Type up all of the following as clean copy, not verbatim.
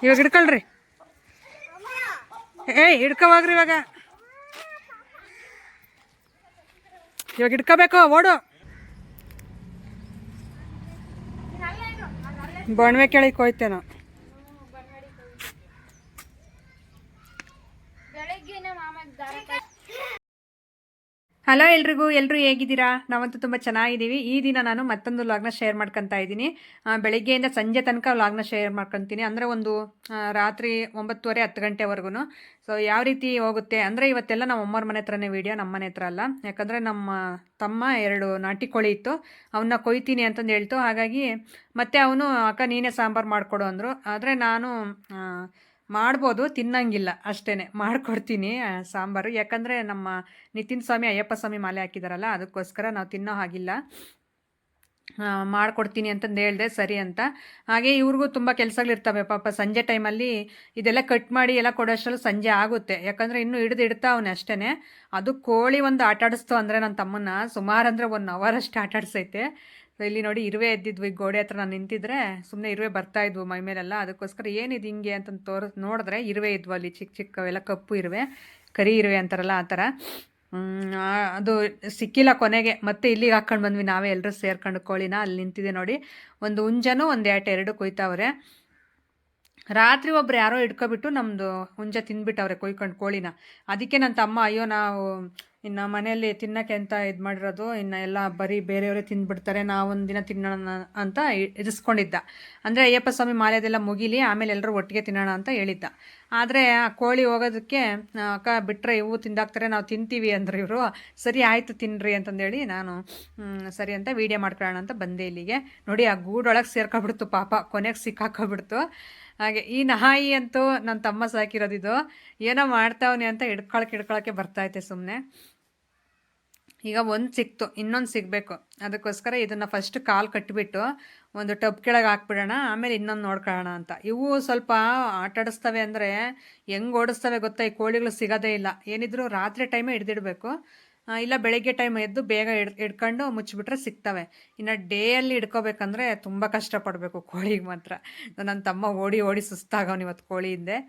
ಇವಾಗ ಹಿಡ್ಕೊಳ್ರಿ. ಹಿಡ್ಕೋವಾಗ್ರಿ ಇವಾಗ ಹಿಡ್ಕೋಬೇಕು. ಓಡು. ಬಣ್ವೆ ಕೆಳಗೆ ಹೋಯ್ತೇನೋ. ಹಲೋ ಎಲ್ರಿಗೂ, ಎಲ್ಲರೂ ಹೇಗಿದ್ದೀರಾ? ನಾವಂತೂ ತುಂಬ ಚೆನ್ನಾಗಿದ್ದೀವಿ. ಈ ದಿನ ನಾನು ಮತ್ತೊಂದು ವ್ಲಾಗ್ನ ಶೇರ್ ಮಾಡ್ಕೊತಾ ಇದ್ದೀನಿ. ಬೆಳಗ್ಗೆಯಿಂದ ಸಂಜೆ ತನಕ ವ್ಲಾಗ್ನ ಶೇರ್ ಮಾಡ್ಕೊತೀನಿ. ಅಂದರೆ ಒಂದು ರಾತ್ರಿ 9:30 10 ಗಂಟೆವರೆಗೂ. ಸೊ ಯಾವ ರೀತಿ ಹೋಗುತ್ತೆ ಅಂದರೆ ಇವತ್ತೆಲ್ಲ ನಮ್ಮ ಅಮ್ಮರ ಮನೆ ಹತ್ರನೇ ವೀಡಿಯೋ, ನಮ್ಮ ಮನೆ ಹತ್ರ ಅಲ್ಲ. ಯಾಕಂದರೆ ನಮ್ಮ ತಮ್ಮ 2 ನಾಟಿ ಕೋಳಿ ಇತ್ತು, ಅವನ್ನ ಕೊಯ್ತೀನಿ ಅಂತಂದು ಹೇಳ್ತು. ಹಾಗಾಗಿ ಮತ್ತೆ ಅವನು ಅಕ್ಕ ನೀನೇ ಸಾಂಬಾರು ಮಾಡಿಕೊಡು ಅಂದರು. ಆದರೆ ನಾನು ಮಾಡ್ಬೋದು, ತಿನ್ನಂಗಿಲ್ಲ ಅಷ್ಟೇ, ಮಾಡಿಕೊಡ್ತೀನಿ ಸಾಂಬಾರು. ಯಾಕಂದರೆ ನಮ್ಮ ನಿತಿನ್ ಸ್ವಾಮಿ ಅಯ್ಯಪ್ಪ ಸ್ವಾಮಿ ಮಾಲೆ ಹಾಕಿದಾರಲ್ಲ, ಅದಕ್ಕೋಸ್ಕರ ನಾವು ತಿನ್ನೋ ಹಾಗಿಲ್ಲ. ಮಾಡಿಕೊಡ್ತೀನಿ ಅಂತಂದು ಹೇಳಿದೆ, ಸರಿ ಅಂತ. ಹಾಗೆ ಇವ್ರಿಗೂ ತುಂಬ ಕೆಲಸಗಳಿರ್ತವೆ ಪಾಪ. ಸಂಜೆ ಟೈಮಲ್ಲಿ ಇದೆಲ್ಲ ಕಟ್ ಮಾಡಿ ಎಲ್ಲ ಕೊಡೋಷ್ಟರಲ್ಲಿ ಸಂಜೆ ಆಗುತ್ತೆ. ಯಾಕಂದರೆ ಇನ್ನೂ ಇಡ್ತಾವನೆ ಅಷ್ಟೇ. ಅದು ಕೋಳಿ ಒಂದು ಆಟಾಡಿಸ್ತು ಅಂದರೆ ನನ್ನ ತಮ್ಮನ್ನ ಸುಮಾರು ಅಂದರೆ 1 ಅವರ್ ಅಷ್ಟು ಆಟಾಡಿಸೈತೆ. ಇಲ್ಲಿ ನೋಡಿ ಇರುವೆ ಎದ್ದಿದ್ವು. ಈ ಗೋಡೆ ಹತ್ರ ನಾನು ನಿಂತಿದ್ರೆ ಸುಮ್ಮನೆ ಇರುವೆ ಬರ್ತಾಯಿದ್ವು ಮೈ ಮೇಲೆಲ್ಲ. ಅದಕ್ಕೋಸ್ಕರ ಏನಿದು ಹಿಂಗೆ ಅಂತ ನೋಡಿದ್ರೆ ಇರುವೆ ಇದ್ವು ಅಲ್ಲಿ, ಚಿಕ್ಕ ಚಿಕ್ಕವೆಲ್ಲ ಕಪ್ಪು ಇರುವೆ, ಕರಿ ಇರುವೆ ಅಂತಾರಲ್ಲ ಆ ಥರ. ಅದು ಸಿಕ್ಕಿಲ್ಲ ಕೊನೆಗೆ. ಮತ್ತೆ ಇಲ್ಲಿಗೆ ಹಾಕ್ಕೊಂಡು ಬಂದ್ವಿ ನಾವೇ ಎಲ್ಲರೂ ಸೇರ್ಕೊಂಡು ಕೋಳಿನ. ಅಲ್ಲಿ ನಿಂತಿದೆ ನೋಡಿ, ಒಂದು ಹುಂಜನೂ ಒಂದು ಏಟು 2 ಕೊಯ್ತಾವ್ರೆ. ರಾತ್ರಿ ಒಬ್ರು ಯಾರೋ ಹಿಡ್ಕೊಬಿಟ್ಟು ನಮ್ಮದು ಹುಂಜ ತಿಂದ್ಬಿಟ್ಟವ್ರೆ ಕೊಯ್ಕೊಂಡು ಕೋಳಿನ. ಅದಕ್ಕೆ ನನ್ನ ತಮ್ಮ ಅಯ್ಯೋ ನಾವು ಇನ್ನು ಮನೆಯಲ್ಲಿ ತಿನ್ನೋಕ್ಕೆ ಅಂತ ಇದು ಮಾಡಿರೋದು, ಇನ್ನು ಎಲ್ಲ ಬರೀ ಬೇರೆಯವರೇ ತಿಂದ್ಬಿಡ್ತಾರೆ, ನಾವೊಂದು ದಿನ ತಿನ್ನೋಣ ಅಂತ ಇರಿಸ್ಕೊಂಡಿದ್ದ. ಅಂದರೆ ಅಯ್ಯಪ್ಪ ಸ್ವಾಮಿ ಮಾಲೆದೆಲ್ಲ ಮುಗಿಲಿ ಆಮೇಲೆ ಎಲ್ಲರೂ ಒಟ್ಟಿಗೆ ತಿನ್ನೋಣ ಅಂತ ಹೇಳಿದ್ದ. ಆದರೆ ಆ ಕೋಳಿ ಹೋಗೋದಕ್ಕೆ ಅಕ್ಕ ಬಿಟ್ಟರೆ ಇವು ತಿಂದಾಕ್ತಾರೆ, ನಾವು ತಿಂತೀವಿ ಅಂದರು ಇವರು. ಸರಿ ಆಯಿತು ತಿನ್ನಿರಿ ಅಂತಂದೇಳಿ ನಾನು ಸರಿ ಅಂತ ವೀಡಿಯೋ ಮಾಡ್ಕೊಳ್ಳೋಣ ಅಂತ ಬಂದೆ ಇಲ್ಲಿಗೆ. ನೋಡಿ ಆ ಗೂಡೊಳಗೆ ಸೇರ್ಕೊಬಿಡ್ತು ಪಾಪ, ಕೊನೆಗೆ ಸಿಕ್ಕಾಕೊಬಿಡ್ತು. ಹಾಗೆ ಈ ನಾಯಿ ಅಂತೂ ನನ್ನ ತಮ್ಮ ಸಾಕಿರೋದಿದು. ಏನೋ ಮಾಡ್ತಾವನೆ ಅಂತ ಹಿಡ್ಕೊಳಕ್ಕೆ ಬರ್ತೈತೆ ಸುಮ್ಮನೆ. ಈಗ ಒಂದು ಸಿಕ್ತು, ಇನ್ನೊಂದು ಸಿಗಬೇಕು. ಅದಕ್ಕೋಸ್ಕರ ಇದನ್ನು ಫಸ್ಟ್ ಕಾಲು ಕಟ್ಟಿಬಿಟ್ಟು ಒಂದು ಟಬ್ ಕೆಳಗೆ ಹಾಕ್ಬಿಡೋಣ, ಆಮೇಲೆ ಇನ್ನೊಂದು ನೋಡ್ಕೊಳ್ಳೋಣ ಅಂತ. ಇವು ಸ್ವಲ್ಪ ಆಟಾಡಿಸ್ತವೆ ಅಂದರೆ ಹೆಂಗೆ ಓಡಿಸ್ತವೆ ಗೊತ್ತಾ, ಈ ಕೋಳಿಗಳು ಸಿಗೋದೇ ಇಲ್ಲ. ಏನಿದ್ರು ರಾತ್ರಿ ಟೈಮೇ ಹಿಡ್ದಿಡ್ಬೇಕು, ಇಲ್ಲ ಬೆಳಗ್ಗೆ ಟೈಮ್ ಎದ್ದು ಬೇಗ ಹಿಡ್ಕೊಂಡು ಮುಚ್ಚಿಬಿಟ್ರೆ ಸಿಗ್ತವೆ. ಇನ್ನು ಡೇಯಲ್ಲಿ ಹಿಡ್ಕೋಬೇಕಂದ್ರೆ ತುಂಬ ಕಷ್ಟಪಡಬೇಕು ಕೋಳಿಗೆ ಮಾತ್ರ. ನನ್ನ ತಮ್ಮ ಓಡಿ ಸುಸ್ತಾಗವನು ಇವತ್ತು ಕೋಳಿ ಹಿಂದೆ.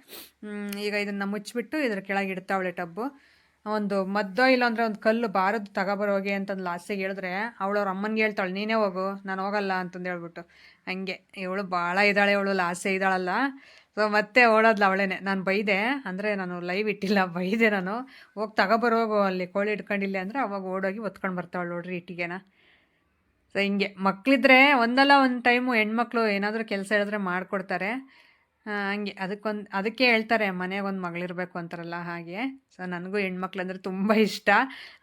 ಈಗ ಇದನ್ನು ಮುಚ್ಚಿಬಿಟ್ಟು ಇದ್ರ ಕೆಳಗೆ ಇಡ್ತಾವಳೆ ಟಬ್ಬು. ಒಂದು ಮದ್ದೋ ಇಲ್ಲ ಅಂದರೆ ಒಂದು ಕಲ್ಲು ಬಾರದು ತಗೊಬರೋಗಿ ಅಂತಂದು ಲಾಸ್ಟಿಗೆ ಹೇಳಿದ್ರೆ ಅವಳವ್ರ ಅಮ್ಮನಿಗೆ ಹೇಳ್ತಾಳೆ, ನೀನೇ ಹೋಗು ನಾನು ಹೋಗಲ್ಲ ಅಂತಂದು ಹೇಳ್ಬಿಟ್ಟು. ಹಂಗೆ ಇವಳು ಭಾಳ ಇದ್ದಾಳೆ, ಇವಳು ಲಾಸೆ ಇದ್ದಾಳಲ್ಲ. ಸೊ ಮತ್ತೆ ಓಡೋದ್ಲ ಅವಳೇನೆ. ನಾನು ಬೈದೆ, ಅಂದರೆ ನಾನು ಲೈವ್ ಇಟ್ಟಿಲ್ಲ, ಬೈದೆ ನಾನು, ಹೋಗಿ ತಗೊಬರೋಗು ಅಲ್ಲಿ ಕೋಳಿ ಇಟ್ಕೊಂಡಿಲ್ಲ ಅಂದರೆ ಅವಾಗ ಓಡೋಗಿ ಒತ್ಕೊಂಡು ಬರ್ತಾವಳು ನೋಡ್ರಿ ಇಟ್ಟಿಗೆನ. ಸೊ ಹಿಂಗೆ ಮಕ್ಕಳಿದ್ರೆ ಒಂದಲ್ಲ ಒಂದು ಟೈಮು ಹೆಣ್ಮಕ್ಳು ಏನಾದರೂ ಕೆಲಸ ಹೇಳಿದ್ರೆ ಮಾಡಿಕೊಡ್ತಾರೆ. ಹಂಗೆ ಅದಕ್ಕೆ ಹೇಳ್ತಾರೆ ಮನೆಗೆ ಒಂದು ಮಗಳಿರಬೇಕು ಅಂತಾರಲ್ಲ, ಹಾಗೆ. ಸೊ ನನಗೂ ಹೆಣ್ಮಕ್ಳು ಅಂದರೆ ತುಂಬ ಇಷ್ಟ.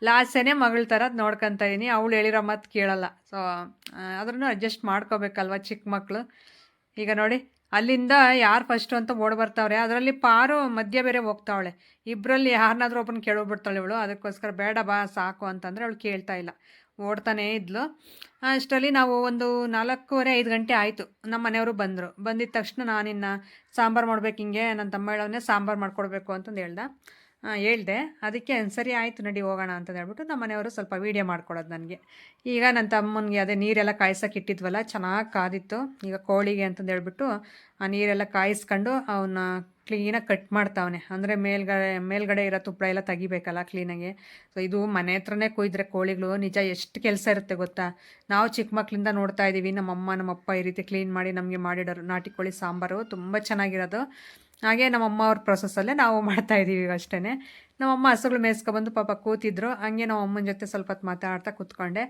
ಲಾಸ್ಟೇನೆ ಮಗಳ ಥರ ನೋಡ್ಕೊತಾ ಇದ್ದೀನಿ. ಅವಳು ಹೇಳಿರೋ ಮಾತು ಕೇಳಲ್ಲ. ಸೊ ಆದ್ರೂ ಅಡ್ಜಸ್ಟ್ ಮಾಡ್ಕೋಬೇಕಲ್ವ ಚಿಕ್ಕ ಮಕ್ಕಳು. ಈಗ ನೋಡಿ ಅಲ್ಲಿಂದ ಯಾರು ಫಸ್ಟು ಅಂತ ಓಡಿ ಬರ್ತಾವ್ರೆ. ಅದರಲ್ಲಿ ಪಾರು ಮಧ್ಯ ಬೇರೆ ಹೋಗ್ತಾವಳೆ. ಇಬ್ಬರಲ್ಲಿ ಯಾರನ್ನಾದ್ರೂ ಒಬ್ಬನ ಕೇಳೋಗ್ಬಿಡ್ತಾಳೆ ಇವಳು. ಅದಕ್ಕೋಸ್ಕರ ಬೇಡ ಬಾ ಸಾಕು ಅಂತಂದರೆ ಅವಳು ಕೇಳ್ತಾ ಇಲ್ಲ, ಓಡ್ತಾನೇ ಇದ್ಲು. ಅಷ್ಟರಲ್ಲಿ ನಾವು ಒಂದು 4:15 5 ಗಂಟೆ ಆಯಿತು. ನಮ್ಮ ಮನೆಯವರು ಬಂದಿದ್ದ ತಕ್ಷಣ ನಾನಿನ್ನು ಸಾಂಬಾರು ಮಾಡ್ಬೇಕು, ಹಿಂಗೆ ನನ್ನ ತಮ್ಮ ಹೇಳೋನೇ ಸಾಂಬಾರು ಮಾಡ್ಕೊಡ್ಬೇಕು ಅಂತಂದು ಹೇಳ್ದೆ. ಅದಕ್ಕೆ ಸರಿ ಆಯಿತು ನಡಿ ಹೋಗೋಣ ಅಂತಂದು ಹೇಳ್ಬಿಟ್ಟು ನಮ್ಮ ಮನೆಯವರು ಸ್ವಲ್ಪ ವೀಡಿಯೋ ಮಾಡ್ಕೊಡೋದು ನನಗೆ. ಈಗ ನನ್ನ ತಮ್ಮನಿಗೆ ಅದೇ ನೀರೆಲ್ಲ ಕಾಯ್ಸೋಕೆ ಇಟ್ಟಿದ್ವಲ್ಲ, ಚೆನ್ನಾಗಿ ಕಾದಿತ್ತು. ಈಗ ಕೋಳಿಗೆ ಅಂತಂದು ಹೇಳ್ಬಿಟ್ಟು ಆ ನೀರೆಲ್ಲ ಕಾಯಿಸ್ಕೊಂಡು ಅವನ್ನ ಕ್ಲೀನಾಗಿ ಕಟ್ ಮಾಡ್ತಾವನೆ. ಅಂದರೆ ಮೇಲ್ಗಡೆ ಇರೋ ತುಪ್ಪಳ ಎಲ್ಲ ತೆಗಿಬೇಕಲ್ಲ ಕ್ಲೀನಾಗಿ. ಸೊ ಇದು ಮನೆ ಹತ್ರನೇ ಕೊಯ್ದ್ರೆ ಕೋಳಿಗಳು ನಿಜ ಎಷ್ಟು ಕೆಲಸ ಇರುತ್ತೆ ಗೊತ್ತಾ. ನಾವು ಚಿಕ್ಕ ಮಕ್ಕಳಿಂದ ನೋಡ್ತಾ ಇದ್ದೀವಿ, ನಮ್ಮಪ್ಪ ಈ ರೀತಿ ಕ್ಲೀನ್ ಮಾಡಿ ನಮಗೆ ಮಾಡಿಡೋರು. ನಾಟಿ ಕೋಳಿ ಸಾಂಬಾರು ತುಂಬ ಚೆನ್ನಾಗಿರೋದು. ಹಾಗೆ ನಮ್ಮಮ್ಮ ಅವ್ರ ಪ್ರೊಸೆಸ್ಸಲ್ಲೇ ನಾವು ಮಾಡ್ತಾಯಿದ್ದೀವಿ ಅಷ್ಟೇ. ನಮ್ಮಮ್ಮ ಹಸುಗಳು ಮೇಯಿಸ್ಕೊಬಂದು ಪಾಪ ಕೂತಿದ್ರು. ಹಂಗೆ ನಮ್ಮ ಅಮ್ಮನ ಜೊತೆ ಸ್ವಲ್ಪ ಹೊತ್ತು ಮಾತಾಡ್ತಾ ಕೂತ್ಕೊಂಡೆ.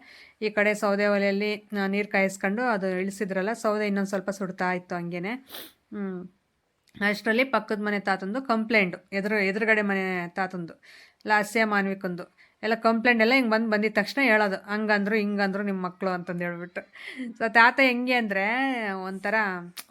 ಈ ಕಡೆ ಸೌದೆ ಒಲೆಯಲ್ಲಿ ನೀರು ಕಾಯಿಸ್ಕೊಂಡು ಅದು ಇಳಿಸಿದ್ರಲ್ಲ, ಸೌದೆ ಇನ್ನೊಂದು ಸ್ವಲ್ಪ ಸುಡ್ತಾ ಇತ್ತು ಹಂಗೇ. ಅಷ್ಟರಲ್ಲಿ ಪಕ್ಕದ ಮನೆ ತಾತಂದು ಕಂಪ್ಲೇಂಟು, ಎದುರುಗಡೆ ಮನೆ ತಾತಂದು ಲಾಸ್ಯ ಮಾನ್ವಿಕಂದು ಎಲ್ಲ ಕಂಪ್ಲೇಂಟ್ ಎಲ್ಲ ಹಿಂಗೆ ಬಂದಿದ್ದ ತಕ್ಷಣ ಹೇಳೋದು, ಹಂಗಂದ್ರು ಹಿಂಗಂದ್ರು ನಿಮ್ಮ ಮಕ್ಕಳು ಅಂತಂದು ಹೇಳ್ಬಿಟ್ಟು. ಸೊ ತಾತ ಹೆಂಗೆ ಅಂದರೆ ಒಂಥರ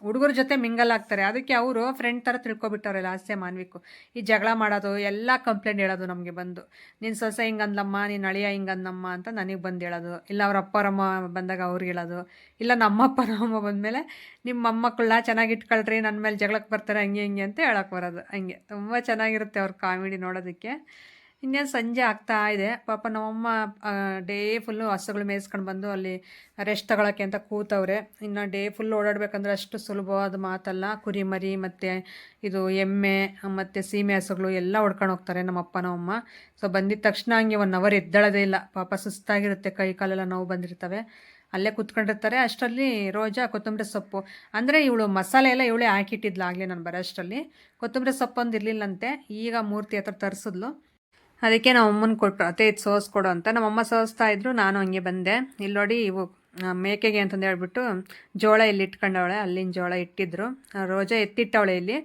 ಹುಡುಗರ ಜೊತೆ ಮಿಂಗಲ್ ಆಗ್ತಾರೆ. ಅದಕ್ಕೆ ಅವರು ಫ್ರೆಂಡ್ ಥರ ತಿಳ್ಕೊಬಿಟ್ಟವ್ರೆ ಲಾಸ್ಯ ಮಾನ್ವಿಕು. ಈ ಜಗಳ ಮಾಡೋದು ಎಲ್ಲ ಕಂಪ್ಲೇಂಟ್ ಹೇಳೋದು ನಮಗೆ ಬಂದು, ನಿನ್ನ ಸೊಸೆ ಹಿಂಗಂದಮ್ಮ, ನಿನ್ನ ಅಳಿಯ ಹಿಂಗಂದಮ್ಮ ಅಂತ ನನಗೆ ಬಂದು ಹೇಳೋದು. ಇಲ್ಲ ಅವ್ರ ಅಪ್ಪರಮ್ಮ ಬಂದಾಗ ಅವ್ರಿಗೆ ಹೇಳೋದು. ಇಲ್ಲ ನಮ್ಮಪ್ಪ ನಮ್ಮಮ್ಮ ಬಂದಮೇಲೆ ನಿಮ್ಮ ಮೊಮ್ಮಕ್ಕಳನ್ನ ಚೆನ್ನಾಗಿ ಇಟ್ಕೊಳ್ರಿ, ನನ್ನ ಮೇಲೆ ಜಗಳಕ್ಕೆ ಬರ್ತಾರೆ ಹಂಗೆ ಹಿಂಗೆ ಅಂತ ಹೇಳೋಕ್ಕೆ ಬರೋದು. ಹಂಗೆ ತುಂಬ ಚೆನ್ನಾಗಿರುತ್ತೆ ಅವ್ರ ಕಾಮಿಡಿ ನೋಡೋದಕ್ಕೆ. ಇನ್ನೇನು ಸಂಜೆ ಆಗ್ತಾ ಇದೆ. ಪಾಪ ನಮ್ಮಮ್ಮ ಡೇ ಫುಲ್ಲು ಹಸುಗಳು ಮೇಯಿಸ್ಕೊಂಡು ಬಂದು ಅಲ್ಲಿ ರೆಸ್ಟ್ ತಗೊಳಕ್ಕೆ ಅಂತ ಕೂತವ್ರೆ. ಇನ್ನು ಡೇ ಫುಲ್ ಓಡಾಡಬೇಕಂದ್ರೆ ಅಷ್ಟು ಸುಲಭವಾದ ಮಾತಲ್ಲ. ಕುರಿ ಮರಿ ಮತ್ತು ಇದು ಎಮ್ಮೆ ಮತ್ತು ಸೀಮೆ ಹಸುಗಳು ಎಲ್ಲ ಹೊಡ್ಕೊಂಡು ಹೋಗ್ತಾರೆ ನಮ್ಮಪ್ಪ ನಮ್ಮಮ್ಮ. ಸೊ ಬಂದಿದ್ದ ತಕ್ಷಣ ಹಂಗೆ 1 ಅವರ್ ಎದ್ದೇಳೋದೇ ಇಲ್ಲ. ಪಾಪ ಸುಸ್ತಾಗಿರುತ್ತೆ, ಕೈ ಕಾಲೆಲ್ಲ ನೋವು ಬಂದಿರ್ತವೆ. ಅಲ್ಲೇ ಕೂತ್ಕೊಂಡಿರ್ತಾರೆ. ಅಷ್ಟರಲ್ಲಿ ರೋಜಾ ಕೊತ್ತಂಬರಿ ಸೊಪ್ಪು ಅಂದರೆ ಇವಳು ಮಸಾಲೆ ಎಲ್ಲ ಇವಳೇ ಹಾಕಿಟ್ಟಿದ್ಲು ಆಗಲೇ ನಾನು ಬರೋ ಅಷ್ಟರಲ್ಲಿ. ಕೊತ್ತಂಬರಿ ಸೊಪ್ಪು ಒಂದು ಇರಲಿಲ್ಲಂತೆ, ಈಗ ಮೂರ್ತಿ ಹತ್ರ ತರಿಸಿದ್ಲು. ಅದಕ್ಕೆ ನಮ್ಮ ಅಮ್ಮನ ಕೊಟ್ಟರು, ಅತ್ತೆ ಇದು ಸೋಸ್ಕೊಡು ಅಂತ. ನಮ್ಮಮ್ಮ ಸೋಸ್ತಾ ಇದ್ರು, ನಾನು ಹಂಗೆ ಬಂದೆ. ಇಲ್ಲಿ ನೋಡಿ ಇವು ಮೇಕೆಗೆ ಅಂತಂದು ಹೇಳ್ಬಿಟ್ಟು ಜೋಳ ಇಲ್ಲಿ ಇಟ್ಕೊಂಡವಳೆ, ಅಲ್ಲಿನ ಜೋಳ ಇಟ್ಟಿದ್ರು. ರೋಜಾ ಎತ್ತಿಟ್ಟವಳೆ ಇಲ್ಲಿ.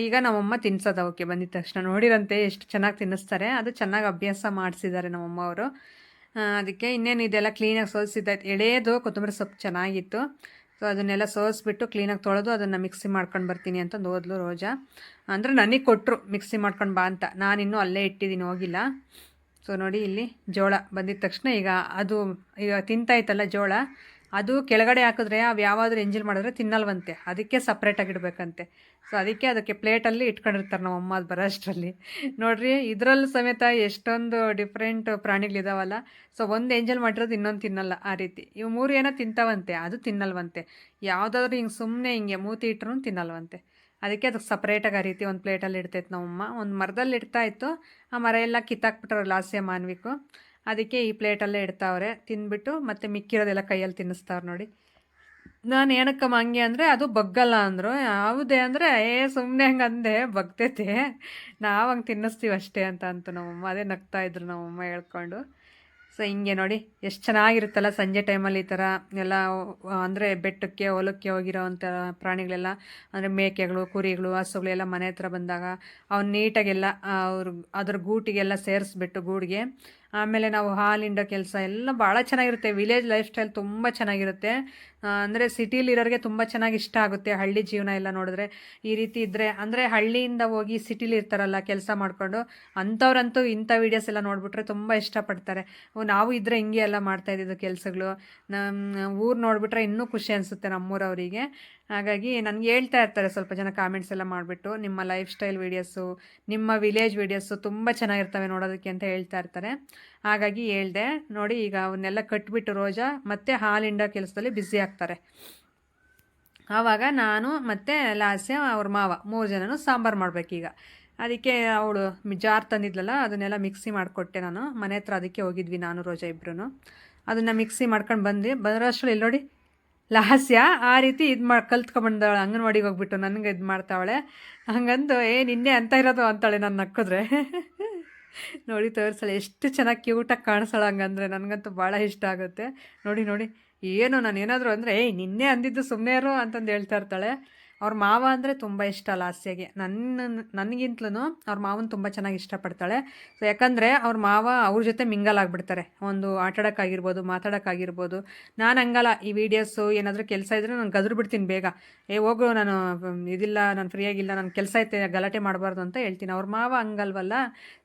ಈಗ ನಮ್ಮಮ್ಮ ತಿನ್ಸೋದು ಅವಕ್ಕೆ ಬಂದಿದ ತಕ್ಷಣ. ನೋಡಿರಂತೆ ಎಷ್ಟು ಚೆನ್ನಾಗಿ ತಿನ್ನಿಸ್ತಾರೆ. ಅದು ಚೆನ್ನಾಗಿ ಅಭ್ಯಾಸ ಮಾಡಿಸಿದ್ದಾರೆ ನಮ್ಮಮ್ಮ ಅವರು. ಅದಕ್ಕೆ ಇನ್ನೇನು ಇದೆಲ್ಲ ಕ್ಲೀನಾಗಿ ಸೋಸಿದ್ದಾಯ್ತು. ಎಳೆಯದು ಕೊತ್ತಂಬರಿ ಸೊಪ್ಪು ಚೆನ್ನಾಗಿತ್ತು. ಸೊ ಅದನ್ನೆಲ್ಲ ಸೋಸಿಬಿಟ್ಟು ಕ್ಲೀನಾಗಿ ತೊಳೆದು ಅದನ್ನು ಮಿಕ್ಸಿ ಮಾಡ್ಕೊಂಡು ಬರ್ತೀನಿ ಅಂತಂದು ಹೋದ್ಲು ರೋಜಾ. ಅಂದರೆ ನನಗೆ ಕೊಟ್ಟರು ಮಿಕ್ಸಿ ಮಾಡ್ಕೊಂಡು ಬಾ ಅಂತ. ನಾನಿನ್ನೂ ಅಲ್ಲೇ ಇಟ್ಟಿದ್ದೀನಿ, ಹೋಗಿಲ್ಲ. ಸೊ ನೋಡಿ ಇಲ್ಲಿ ಜೋಳ ಬಂದಿದ ತಕ್ಷಣ ಈಗ ಅದು ಈಗ ತಿಂತಾಯ್ತಲ್ಲ ಜೋಳ, ಅದು ಕೆಳಗಡೆ ಹಾಕಿದ್ರೆ ಅವು ಯಾವಾದರೂ ಎಂಜಿಲ್ ಮಾಡಿದ್ರೆ ತಿನ್ನಲ್ವಂತೆ. ಅದಕ್ಕೆ ಸಪ್ರೇಟಾಗಿಡ್ಬೇಕಂತೆ. ಸೊ ಅದಕ್ಕೆ ಪ್ಲೇಟಲ್ಲಿ ಇಟ್ಕೊಂಡಿರ್ತಾರೆ ನಮ್ಮಮ್ಮ ಅದು ಬರೋ ಅಷ್ಟರಲ್ಲಿ. ನೋಡಿರಿ ಇದರಲ್ಲೂ ಸಮೇತ ಎಷ್ಟೊಂದು ಡಿಫ್ರೆಂಟ್ ಪ್ರಾಣಿಗಳಿದಾವಲ್ಲ. ಸೊ ಒಂದು ಎಂಜಲ್ ಮಾಡಿರೋದು ಇನ್ನೊಂದು ತಿನ್ನಲ್ಲ, ಆ ರೀತಿ. ಇವು 3 ಏನೋ ತಿಂತಾವಂತೆ, ಅದು ತಿನ್ನಲ್ವಂತೆ. ಯಾವುದಾದ್ರೂ ಹಿಂಗೆ ಸುಮ್ಮನೆ ಹಿಂಗೆ ಮೂತಿ ಇಟ್ರೂ ತಿನ್ನಲ್ವಂತೆ. ಅದಕ್ಕೆ ಅದಕ್ಕೆ ಸಪ್ರೇಟಾಗಿ ಆ ರೀತಿ ಒಂದು ಪ್ಲೇಟಲ್ಲಿ ಇಡ್ತೈತೆ ನಮ್ಮಮ್ಮ. ಒಂದು ಮರದಲ್ಲಿ ಇಡ್ತಾಯಿತ್ತು, ಆ ಮರ ಎಲ್ಲ ಕಿತ್ತಾಕ್ಬಿಟ್ರೆ ಲಾಸ್ಯ ಮಾನ್ವಿಕು. ಅದಕ್ಕೆ ಈ ಪ್ಲೇಟಲ್ಲೇ ಇಡ್ತಾವ್ರೆ. ತಿಂದ್ಬಿಟ್ಟು ಮತ್ತೆ ಮಿಕ್ಕಿರೋದೆಲ್ಲ ಕೈಯಲ್ಲಿ ತಿನ್ನಿಸ್ತಾವ್ರೆ ನೋಡಿ. ನಾನು ಏನಕ್ಕಮ್ಮ ಹಂಗೆ ಅಂದರೆ ಅದು ಬಗ್ಗಲ್ಲ ಅಂದರು. ಯಾವುದೇ ಅಂದರೆ ಸುಮ್ಮನೆ ಹಂಗೆ ಅಂದೆ, ಬಗ್ತೈತೆ, ನಾವು ಹಂಗೆ ತಿನ್ನಿಸ್ತೀವಿ ಅಷ್ಟೇ ಅಂತ ಅಂತು ನಮ್ಮಮ್ಮ. ಅದೇ ನಗ್ತಾಯಿದ್ರು ನಮ್ಮಮ್ಮ ಹೇಳ್ಕೊಂಡು. ಸೊ ಹಿಂಗೆ ನೋಡಿ ಎಷ್ಟು ಚೆನ್ನಾಗಿರುತ್ತಲ್ಲ ಸಂಜೆ ಟೈಮಲ್ಲಿ ಈ ಥರ ಎಲ್ಲ. ಅಂದರೆ ಬೆಟ್ಟಕ್ಕೆ ಹೊಲಕ್ಕೆ ಹೋಗಿರೋ ಅಂಥ ಪ್ರಾಣಿಗಳೆಲ್ಲ, ಅಂದರೆ ಮೇಕೆಗಳು, ಕುರಿಗಳು, ಹಸುಗಳು ಎಲ್ಲ ಮನೆ ಹತ್ರ ಬಂದಾಗ ಅವ್ನು ನೀಟಾಗೆಲ್ಲ ಅದ್ರ ಗೂಟಿಗೆಲ್ಲ ಸೇರಿಸ್ಬಿಟ್ಟು ಗೂಡಿಗೆ, ಆಮೇಲೆ ನಾವು ಹಾಲಿಂಡ ಕೆಲಸ ಎಲ್ಲ ಭಾಳ ಚೆನ್ನಾಗಿರುತ್ತೆ. ವಿಲೇಜ್ ಲೈಫ್ ಸ್ಟೈಲ್ ತುಂಬ ಚೆನ್ನಾಗಿರುತ್ತೆ. ಅಂದರೆ ಸಿಟಿಲಿರೋರಿಗೆ ತುಂಬ ಚೆನ್ನಾಗಿ ಇಷ್ಟ ಆಗುತ್ತೆ. ಹಳ್ಳಿ ಜೀವನ ಎಲ್ಲ ನೋಡಿದ್ರೆ ಈ ರೀತಿ ಇದ್ದರೆ, ಅಂದರೆ ಹಳ್ಳಿಯಿಂದ ಹೋಗಿ ಸಿಟಿಲಿ ಇರ್ತಾರಲ್ಲ ಕೆಲಸ ಮಾಡಿಕೊಂಡು, ಅಂಥವ್ರಂತೂ ಇಂಥ ವೀಡಿಯೋಸ್ ಎಲ್ಲ ನೋಡಿಬಿಟ್ರೆ ತುಂಬ ಇಷ್ಟಪಡ್ತಾರೆ. ನಾವು ಇದ್ದರೆ ಹಿಂಗೆ ಎಲ್ಲ ಮಾಡ್ತಾಯಿದ್ದು ಕೆಲಸಗಳು. ನಮ್ಮ ಊರು ನೋಡಿಬಿಟ್ರೆ ಇನ್ನೂ ಖುಷಿ ಅನಿಸುತ್ತೆ ನಮ್ಮೂರವರಿಗೆ. ಹಾಗಾಗಿ ನನಗೆ ಹೇಳ್ತಾ ಇರ್ತಾರೆ ಸ್ವಲ್ಪ ಜನ ಕಾಮೆಂಟ್ಸ್ ಎಲ್ಲ ಮಾಡಿಬಿಟ್ಟು, ನಿಮ್ಮ ಲೈಫ್ ಸ್ಟೈಲ್ ವೀಡಿಯೋಸು, ನಿಮ್ಮ ವಿಲೇಜ್ ವೀಡಿಯೋಸು ತುಂಬ ಚೆನ್ನಾಗಿರ್ತವೆ ನೋಡೋದಕ್ಕೆ ಅಂತ ಹೇಳ್ತಾ ಇರ್ತಾರೆ. ಹಾಗಾಗಿ ಹೇಳ್ದೆ ನೋಡಿ. ಈಗ ಅವನ್ನೆಲ್ಲ ಕಟ್ಬಿಟ್ಟು ರೋಜಾ ಮತ್ತು ಹಾಲಿಂಡ ಕೆಲಸದಲ್ಲಿ ಬ್ಯುಸಿ ಆಗ್ತಾರೆ. ಆವಾಗ ನಾನು ಮತ್ತು ಲಾಸ್ಯ ಅವ್ರ ಮಾವ 3 ಜನನು ಸಾಂಬಾರು ಮಾಡಬೇಕೀಗ. ಅದಕ್ಕೆ ಅವಳು ಜಾರ್ ತಂದಿದ್ಲಲ್ಲ, ಅದನ್ನೆಲ್ಲ ಮಿಕ್ಸಿ ಮಾಡಿಕೊಟ್ಟೆ ನಾನು. ಮನೆ ಹತ್ರ ಅದಕ್ಕೆ ಹೋಗಿದ್ವಿ ನಾನು ರೋಜಾ ಇಬ್ಬರೂ. ಅದನ್ನು ಮಿಕ್ಸಿ ಮಾಡ್ಕೊಂಡು ಬರೋ ಅಷ್ಟರಲ್ಲಿ ನೋಡಿ ಲಾಸ್ಯ ಆ ರೀತಿ ಕಲ್ತ್ಕೊಂಡ್ಬಂದವಳೆ. ಅಂಗನವಾಡಿಗೆ ಹೋಗ್ಬಿಟ್ಟು ನನಗೆ ಇದು ಮಾಡ್ತಾವಳೆ. ಹಂಗಂದು ನಿನ್ನೆ ಅಂತ ಇರೋದು ಅಂತಾಳೆ ನಾನು ನಕ್ಕಿದ್ರೆ. ನೋಡಿ ತೋರಿಸಲ್ಲ ಎಷ್ಟು ಚೆನ್ನಾಗಿ ಕ್ಯೂಟಾಗಿ ಕಾಣಿಸೋಳ. ಹಂಗಂದರೆ ನನಗಂತೂ ಭಾಳ ಇಷ್ಟ ಆಗುತ್ತೆ. ನೋಡಿ ಏನು ನಾನು ಏನಾದರೂ ಅಂದರೆ ನಿನ್ನೆ ಅಂದಿದ್ದು ಸುಮ್ಮನೆ ಇರು ಅಂತಂದು ಹೇಳ್ತಾ ಇರ್ತಾಳೆ. ಅವ್ರ ಮಾವ ಅಂದರೆ ತುಂಬ ಇಷ್ಟ ಲಾಸ್ಯಗೆ. ನನಗಿಂತಲೂ ಅವ್ರ ಮಾವನ ತುಂಬ ಚೆನ್ನಾಗಿ ಇಷ್ಟಪಡ್ತಾಳೆ. ಸೊ ಯಾಕಂದರೆ ಅವ್ರ ಮಾವ ಅವ್ರ ಜೊತೆ ಮಿಂಗಲ್ ಆಗಿಬಿಡ್ತಾರೆ. ಒಂದು ಆಟಾಡೋಕ್ಕಾಗಿರ್ಬೋದು, ಮಾತಾಡೋಕ್ಕಾಗಿರ್ಬೋದು. ನಾನು ಹಂಗಲ್ಲ. ಈ ವೀಡಿಯೋಸು ಏನಾದರೂ ಕೆಲಸ ಇದ್ದರೆ ನಾನು ಗದ್ರು ಬಿಡ್ತೀನಿ ಬೇಗ. ಹೋಗು, ನಾನು ಇದಿಲ್ಲ, ನಾನು ಫ್ರೀಯಾಗಿಲ್ಲ, ನನ್ನ ಕೆಲಸ ಐತೆ, ಗಲಾಟೆ ಮಾಡಬಾರ್ದು ಅಂತ ಹೇಳ್ತೀನಿ. ಅವ್ರ ಮಾವ ಹಂಗಲ್ವಲ್ಲ.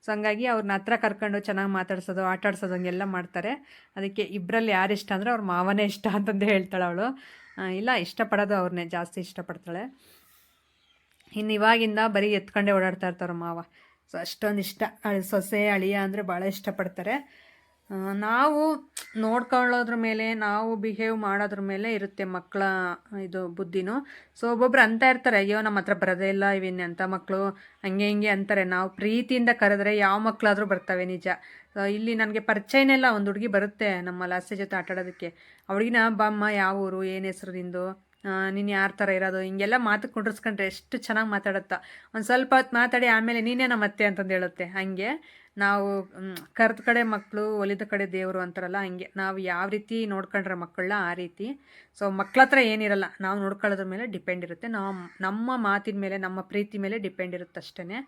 ಸೊ ಹಂಗಾಗಿ ಅವ್ರನ್ನ ಹತ್ರ ಕರ್ಕೊಂಡು ಚೆನ್ನಾಗಿ ಮಾತಾಡ್ಸೋದು, ಆಟಾಡ್ಸೋದು ಹಂಗೆಲ್ಲ ಮಾಡ್ತಾರೆ. ಅದಕ್ಕೆ ಇಬ್ಬರಲ್ಲಿ ಯಾರು ಇಷ್ಟ ಅಂದರೆ ಅವ್ರ ಮಾವನೇ ಇಷ್ಟ ಅಂತಂದು ಹೇಳ್ತಾಳೆ ಅವಳು. ಇಲ್ಲ, ಇಷ್ಟಪಡೋದು ಅವ್ರನ್ನೇ ಜಾಸ್ತಿ ಇಷ್ಟಪಡ್ತಾಳೆ. ಇನ್ನು ಇವಾಗಿಂದ ಬರೀ ಎತ್ಕೊಂಡೇ ಓಡಾಡ್ತಾ ಇರ್ತಾರೆ ಮಾವ. ಸೊ ಅಷ್ಟೊಂದು ಇಷ್ಟ. ಸೊಸೆ ಅಳಿಯ ಅಂದರೆ ಭಾಳ ಇಷ್ಟಪಡ್ತಾರೆ. ನಾವು ನೋಡ್ಕೊಳ್ಳೋದ್ರ ಮೇಲೆ, ನಾವು ಬಿಹೇವ್ ಮಾಡೋದ್ರ ಮೇಲೆ ಇರುತ್ತೆ ಮಕ್ಕಳ ಇದು ಬುದ್ಧಿನೂ. ಸೊ ಒಬ್ಬೊಬ್ರು ಅಂತ ಇರ್ತಾರೆ, ಅಯ್ಯೋ ನಮ್ಮ ಹತ್ರ ಬರೋದೇ ಇಲ್ಲ ಇವಿನ್ನೆ ಅಂತ ಮಕ್ಕಳು, ಹಂಗೆ ಹಿಂಗೆ ಅಂತಾರೆ. ನಾವು ಪ್ರೀತಿಯಿಂದ ಕರೆದ್ರೆ ಯಾವ ಮಕ್ಕಳಾದರೂ ಬರ್ತವೆ, ನಿಜ. ಇಲ್ಲಿ ನನಗೆ ಪರಿಚಯನೇ ಇಲ್ಲ, ಒಂದು ಹುಡುಗಿ ಬರುತ್ತೆ ನಮ್ಮ ಲಾಸ್ಯ ಜೊತೆ ಆಟಾಡೋದಕ್ಕೆ. ಹುಡುಗಿನ ಬಾಮ್ಮ, ಯಾವ ಊರು, ಏನು ಹೆಸರು ನಿಂದು, ನೀನು ಯಾರ ಥರ ಇರೋದು, ಹಿಂಗೆಲ್ಲ ಮಾತು ಕುಂಡ್ರಿಸ್ಕೊಂಡ್ರೆ ಎಷ್ಟು ಚೆನ್ನಾಗಿ ಮಾತಾಡುತ್ತಾ. ಒಂದು ಸ್ವಲ್ಪ ಹೊತ್ತು ಮಾತಾಡಿ ಆಮೇಲೆ ನೀನೇ ನಮ್ಮ ಅತ್ತೆ ಅಂತಂದು ಹೇಳುತ್ತೆ. ಹಾಗೆ ನಾವು ಕರೆದ ಕಡೆ ಮಕ್ಕಳು, ಒಲಿದ ಕಡೆ ದೇವರು ಅಂತಾರಲ್ಲ, ಹಂಗೆ ನಾವು ಯಾವ ರೀತಿ ನೋಡ್ಕೊಂಡ್ರೆ ಮಕ್ಕಳನ್ನ ಆ ರೀತಿ. ಸೊ ಮಕ್ಕಳ ಹತ್ರ ಏನಿರಲ್ಲ, ನಾವು ನೋಡ್ಕೊಳ್ಳೋದ್ರ ಮೇಲೆ ಡಿಪೆಂಡ್ ಇರುತ್ತೆ. ನಮ್ಮ ಮಾತಿನ ಮೇಲೆ, ನಮ್ಮ ಪ್ರೀತಿ ಮೇಲೆ ಡಿಪೆಂಡ್ ಇರುತ್ತೆ ಅಷ್ಟೇ.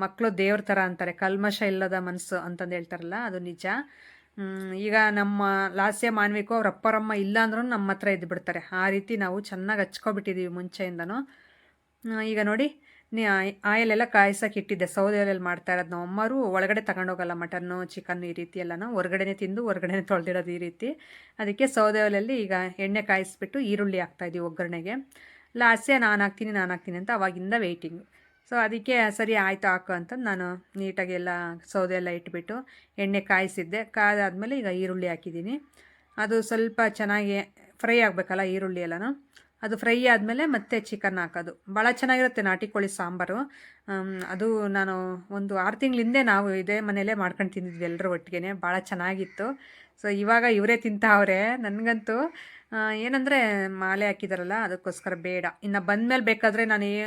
ಮಕ್ಕಳು ದೇವ್ರ ಥರ ಅಂತಾರೆ, ಕಲ್ಮಶ ಇಲ್ಲದ ಮನಸ್ಸು ಅಂತಂದು ಹೇಳ್ತಾರಲ್ಲ, ಅದು ನಿಜ. ಈಗ ನಮ್ಮ ಲಾಸ್ಯ ಮಾನ್ವಿಕು ಅವ್ರ ಅಪ್ಪರಮ್ಮ ಇಲ್ಲ ಅಂದ್ರೂ ನಮ್ಮ ಹತ್ರ ಇದ್ದು ಬಿಡ್ತಾರೆ. ಆ ರೀತಿ ನಾವು ಚೆನ್ನಾಗಿ ಹಚ್ಕೊಬಿಟ್ಟಿದ್ದೀವಿ ಮುಂಚೆಯಿಂದನೂ. ಈಗ ನೋಡಿ, ಆಯಲೆಲ್ಲ ಕಾಯಿಸೋಕೆ ಇಟ್ಟಿದ್ದೆ. ಸೌದೆ ಒಲೆಯಲ್ಲಿ ಮಾಡ್ತಾ ಇರೋದು. ನಾವು ಅಮ್ಮರು ಒಳಗಡೆ ತಗೊಂಡೋಗಲ್ಲ ಮಟನ್ನು, ಚಿಕನ್ನು ಈ ರೀತಿ ಎಲ್ಲನೂ ಹೊರಗಡೆನೇ ತಿಂದು ಹೊರಗಡೆನೇ ತೊಳೆದಿರೋದು ಈ ರೀತಿ. ಅದಕ್ಕೆ ಸೌದೆ ಒಲೆಯಲ್ಲಿ ಈಗ ಎಣ್ಣೆ ಕಾಯಿಸ್ಬಿಟ್ಟು ಈರುಳ್ಳಿ ಹಾಕ್ತಾಯಿದ್ದೀವಿ ಒಗ್ಗರಣೆಗೆ. ಲಾಸ್ಯ ನಾನು ಹಾಕ್ತೀನಿ ಅಂತ ಅವಾಗಿಂದ ವೆಯ್ಟಿಂಗು. ಸೊ ಅದಕ್ಕೆ ಸರಿ ಆಯಿತು ಹಾಕು ಅಂತ ನಾನು ನೀಟಾಗಿ ಎಲ್ಲ ಸೌದೆ ಎಲ್ಲ ಇಟ್ಬಿಟ್ಟು ಎಣ್ಣೆ ಕಾಯಿಸಿದ್ದೆ. ಕಾದಾದಮೇಲೆ ಈಗ ಈರುಳ್ಳಿ ಹಾಕಿದ್ದೀನಿ. ಅದು ಸ್ವಲ್ಪ ಚೆನ್ನಾಗಿ ಫ್ರೈ ಆಗಬೇಕಲ್ಲ ಈರುಳ್ಳಿ ಎಲ್ಲನೂ. ಅದು ಫ್ರೈ ಆದಮೇಲೆ ಮತ್ತೆ ಚಿಕನ್ ಹಾಕೋದು. ಭಾಳ ಚೆನ್ನಾಗಿರುತ್ತೆ ನಾಟಿ ಕೋಳಿ ಸಾಂಬಾರು. ಅದು ನಾನು ಒಂದು 6 ತಿಂಗಳ ಹಿಂದೆ ನಾವು ಇದೇ ಮನೆಯಲ್ಲೇ ಮಾಡ್ಕೊಂಡು ತಿಂದಿದ್ವಿ ಎಲ್ಲರೂ ಒಟ್ಟಿಗೆ. ಭಾಳ ಚೆನ್ನಾಗಿತ್ತು. ಸೊ ಇವಾಗ ಇವರೇ ತಿಂತಾವ್ರೆ. ನನಗಂತೂ ಏನಂದರೆ ಮಾಲೆ ಹಾಕಿದಾರಲ್ಲ ಅದಕ್ಕೋಸ್ಕರ ಬೇಡ. ಇನ್ನು ಬಂದಮೇಲೆ ಬೇಕಾದರೆ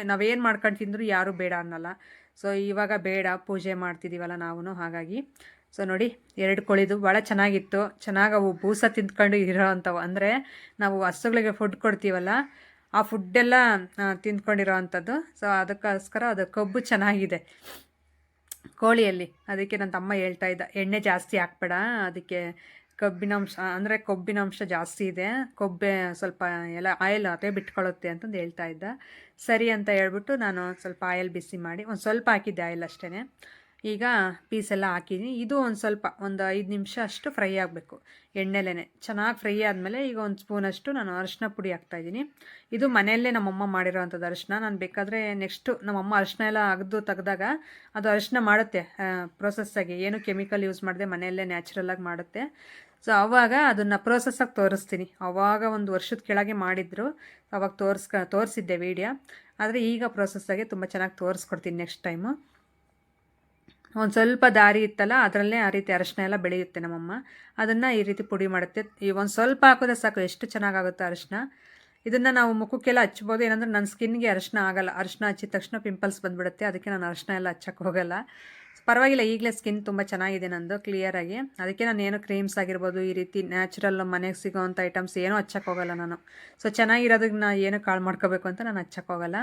ನಾವೇನು ಮಾಡ್ಕೊಂಡು ತಿಂದರೂ ಯಾರೂ ಬೇಡ ಅನ್ನಲ್ಲ. ಸೊ ಇವಾಗ ಬೇಡ, ಪೂಜೆ ಮಾಡ್ತಿದ್ದೀವಲ್ಲ ನಾವು, ಹಾಗಾಗಿ. ಸೊ ನೋಡಿ 2 ಕೋಳಿದು ಭಾಳ ಚೆನ್ನಾಗಿತ್ತು. ಚೆನ್ನಾಗಿ ಅವು ಬೂಸ ತಿಂದ್ಕೊಂಡು ಇರೋ ಅಂಥವು, ಅಂದರೆ ನಾವು ಹಸುಗಳಿಗೆ ಫುಡ್ ಕೊಡ್ತೀವಲ್ಲ ಆ ಫುಡ್ಡೆಲ್ಲ ತಿಂದ್ಕೊಂಡಿರೋ ಅಂಥದ್ದು. ಸೊ ಅದಕ್ಕೋಸ್ಕರ ಅದು ಕೊಬ್ಬು ಚೆನ್ನಾಗಿದೆ ಕೋಳಿಯಲ್ಲಿ. ಅದಕ್ಕೆ ನನ್ನ ತಮ್ಮ ಹೇಳ್ತಾ ಇದ್ದ, ಎಣ್ಣೆ ಜಾಸ್ತಿ ಹಾಕ್ಬೇಡ, ಅದಕ್ಕೆ ಕೊಬ್ಬಿನಾಂಶ ಅಂದರೆ ಕೊಬ್ಬಿನಾಂಶ ಜಾಸ್ತಿ ಇದೆ, ಕೊಬ್ಬೆ ಸ್ವಲ್ಪ ಎಲ್ಲ ಆಯಿಲ್ ಅದೇ ಬಿಟ್ಕೊಳ್ಳುತ್ತೆ ಅಂತಂದು ಹೇಳ್ತಾ ಇದ್ದ. ಸರಿ ಅಂತ ಹೇಳ್ಬಿಟ್ಟು ನಾನು ಸ್ವಲ್ಪ ಆಯಿಲ್ ಬಿಸಿ ಮಾಡಿ ಒಂದು ಸ್ವಲ್ಪ ಹಾಕಿದ್ದೆ ಆಯಿಲ್ ಅಷ್ಟೇ. ಈಗ ಪೀಸೆಲ್ಲ ಹಾಕಿದ್ದೀನಿ. ಇದು ಒಂದು 5 ನಿಮಿಷ ಅಷ್ಟು ಫ್ರೈ ಆಗಬೇಕು ಎಣ್ಣೆಲೇ. ಚೆನ್ನಾಗಿ ಫ್ರೈ ಆದಮೇಲೆ ಈಗ ಒಂದು ಸ್ಪೂನಷ್ಟು ನಾನು ಅರಿಶಿನ ಪುಡಿ ಹಾಕ್ತಾಯಿದ್ದೀನಿ. ಇದು ಮನೆಯಲ್ಲೇ ನಮ್ಮಮ್ಮ ಮಾಡಿರೋ ಅಂಥದ್ದು ಅರಿಶಿನ. ನಾನು ಬೇಕಾದರೆ ನೆಕ್ಸ್ಟು ನಮ್ಮಮ್ಮ ಅರಿಶಿನ ಎಲ್ಲ ತೆಗೆದಾಗ ಅದು ಅರಿಶಿನ ಮಾಡುತ್ತೆ ಪ್ರೋಸೆಸ್ಸಾಗಿ, ಏನು ಕೆಮಿಕಲ್ ಯೂಸ್ ಮಾಡದೆ ಮನೆಯಲ್ಲೇ ನ್ಯಾಚುರಲಾಗಿ ಮಾಡುತ್ತೆ. ಸೊ ಆವಾಗ ಅದನ್ನು ಪ್ರೋಸೆಸ್ಸಾಗಿ ತೋರಿಸ್ತೀನಿ. ಆವಾಗ 1 ವರ್ಷದ ಕೆಳಗೆ ಮಾಡಿದ್ರು, ಅವಾಗ ತೋರಿಸಿದ್ದೆ ವೀಡಿಯೋ. ಆದರೆ ಈಗ ಪ್ರೋಸೆಸ್ಸಾಗಿ ತುಂಬ ಚೆನ್ನಾಗಿ ತೋರಿಸ್ಕೊಡ್ತೀನಿ ನೆಕ್ಸ್ಟ್ ಟೈಮು. ಒಂದು ಸ್ವಲ್ಪ ದಾರಿ ಇತ್ತಲ್ಲ ಅದರಲ್ಲೇ ಆ ರೀತಿ ಅರಿಶಿನ ಎಲ್ಲ ಬೆಳೆಯುತ್ತೆ ನಮ್ಮಮ್ಮ. ಅದನ್ನು ಈ ರೀತಿ ಪುಡಿ ಮಾಡುತ್ತೆ. ಈ ಒಂದು ಸ್ವಲ್ಪ ಹಾಕಿದ್ರೆ ಸಾಕು, ಎಷ್ಟು ಚೆನ್ನಾಗಾಗುತ್ತೆ ಅರಿಶಿನ. ಇದನ್ನು ನಾವು ಮುಖಕ್ಕೆಲ್ಲ ಹಚ್ಬೋದು. ಏನಂದರೆ ನನ್ನ ಸ್ಕಿನ್ಗೆ ಅರಿಶಿನ ಆಗಲ್ಲ. ಅರಿಶಿನ ಹಚ್ಚಿದ ತಕ್ಷಣ ಪಿಂಪಲ್ಸ್ ಬಂದುಬಿಡುತ್ತೆ. ಅದಕ್ಕೆ ನಾನು ಅರಿಶಿನ ಎಲ್ಲ ಹಚ್ಚಕ್ಕೆ ಹೋಗಲ್ಲ. ಪರವಾಗಿಲ್ಲ, ಈಗಲೇ ಸ್ಕಿನ್ ತುಂಬ ಚೆನ್ನಾಗಿದೆ ನಂದು, ಕ್ಲಿಯರಾಗಿ. ಅದಕ್ಕೆ ನಾನು ಏನು ಕ್ರೀಮ್ಸ್ ಆಗಿರ್ಬೋದು, ಈ ರೀತಿ ನ್ಯಾಚುರಲ್ ಮನೆಗೆ ಸಿಗೋವಂಥ ಐಟಮ್ಸ್ ಏನೂ ಹಚ್ಚಕ್ಕೆ ಹೋಗಲ್ಲ ನಾನು. ಸೊ ಚೆನ್ನಾಗಿರೋದನ್ನ ಏನು ಕಾಳು ಮಾಡ್ಕೋಬೇಕು ಅಂತ ನಾನು ಹಚ್ಚಕ್ಕೆ ಹೋಗಲ್ಲ.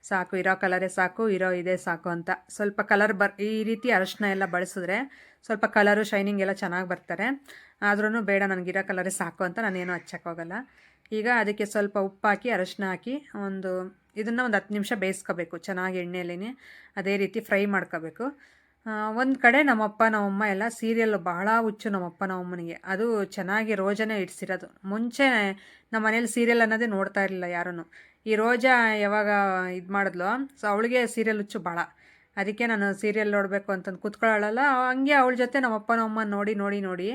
ಸಾಕು, ಇರೋ ಕಲರೇ ಸಾಕು, ಇದೇ ಸಾಕು ಅಂತ. ಸ್ವಲ್ಪ ಕಲರ್ ಈ ರೀತಿ ಅರಿಶಿನ ಎಲ್ಲ ಬಳಸಿದ್ರೆ ಸ್ವಲ್ಪ ಕಲರು ಶೈನಿಂಗ್ ಎಲ್ಲ ಚೆನ್ನಾಗಿ ಬರ್ತಾರೆ. ಆದ್ರೂ ಬೇಡ, ನನಗಿರೋ ಕಲರೇ ಸಾಕು ಅಂತ ನಾನೇನು ಹಚ್ಚಕ್ಕೆ ಹೋಗಲ್ಲ. ಈಗ ಅದಕ್ಕೆ ಸ್ವಲ್ಪ ಉಪ್ಪು ಹಾಕಿ ಅರಿಶಿನ ಹಾಕಿ ಇದನ್ನು ಒಂದು 10 ನಿಮಿಷ ಬೇಯಿಸ್ಕೋಬೇಕು ಚೆನ್ನಾಗಿ ಎಣ್ಣೆಯಲ್ಲಿ. ಅದೇ ರೀತಿ ಫ್ರೈ ಮಾಡ್ಕೋಬೇಕು. ಒಂದು ಕಡೆ ನಮ್ಮಪ್ಪ ನಮ್ಮಮ್ಮ ಎಲ್ಲ ಸೀರಿಯಲ್ಲು ಬಹಳ ಹುಚ್ಚು ನಮ್ಮಪ್ಪ ನಮ್ಮಮ್ಮನಿಗೆ. ಅದು ಚೆನ್ನಾಗಿ ರೋಜಾನೇ ಇಡ್ಸಿರೋದು. ಮುಂಚೆ ನಮ್ಮ ಮನೇಲಿ ಸೀರಿಯಲ್ ಅನ್ನೋದೇ ನೋಡ್ತಾ ಇರಲಿಲ್ಲ ಯಾರೂ. ಈ ರೋಜಾ ಯಾವಾಗ ಇದು ಮಾಡಿದ್ಲು, ಸೊ ಅವಳಿಗೆ ಸೀರಿಯಲ್ ಹುಚ್ಚು ಭಾಳ. ಅದಕ್ಕೆ ನಾನು ಸೀರಿಯಲ್ ನೋಡಬೇಕು ಅಂತಂದು ಕೂತ್ಕೊಳ್ಳಲ್ಲ. ಹಂಗೆ ಅವಳ ಜೊತೆ ನಮ್ಮಪ್ಪ ನಮ್ಮಮ್ಮ ನೋಡಿ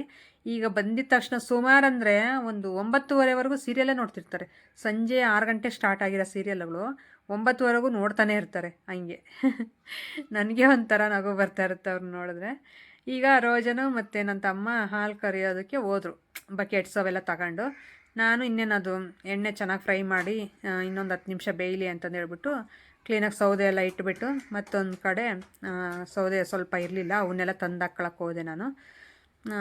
ಈಗ ಬಂದಿದ್ದ ತಕ್ಷಣ ಸುಮಾರು ಅಂದರೆ ಒಂದು 9:30ವರೆಗೂ ಸೀರಿಯಲ್ಲೇ ನೋಡ್ತಿರ್ತಾರೆ. ಸಂಜೆ 6 ಗಂಟೆ ಸ್ಟಾರ್ಟ್ ಆಗಿರೋ ಸೀರಿಯಲ್ಗಳು 9ವರೆಗೂ ನೋಡ್ತಾನೆ ಇರ್ತಾರೆ ಹಂಗೆ. ನನಗೆ ಒಂಥರ ನಗು ಬರ್ತಾ ಇರುತ್ತೆ ಅವ್ರನ್ನ ನೋಡಿದ್ರೆ. ಈಗ ರೋಜನು ಮತ್ತು ನನ್ನ ತಮ್ಮ ಹಾಲು ಕರಿಯೋದಕ್ಕೆ ಹೋದರು, ಬಕೆಟ್ಸ್ ಅವೆಲ್ಲ ತಗೊಂಡು. ನಾನು ಇನ್ನೇನದು ಎಣ್ಣೆ ಚೆನ್ನಾಗಿ ಫ್ರೈ ಮಾಡಿ ಇನ್ನೊಂದು 10 ನಿಮಿಷ ಬೇಯಲಿ ಅಂತಂದು ಹೇಳ್ಬಿಟ್ಟು ಕ್ಲೀನಾಗಿ ಸೌದೆ ಎಲ್ಲ ಇಟ್ಬಿಟ್ಟು, ಮತ್ತೊಂದು ಕಡೆ ಸೌದೆ ಸ್ವಲ್ಪ ಇರಲಿಲ್ಲ, ಅವನ್ನೆಲ್ಲ ತಂದು ಹಾಕ್ಕೊಳಕ್ಕೆ ಹೋದೆ ನಾನು.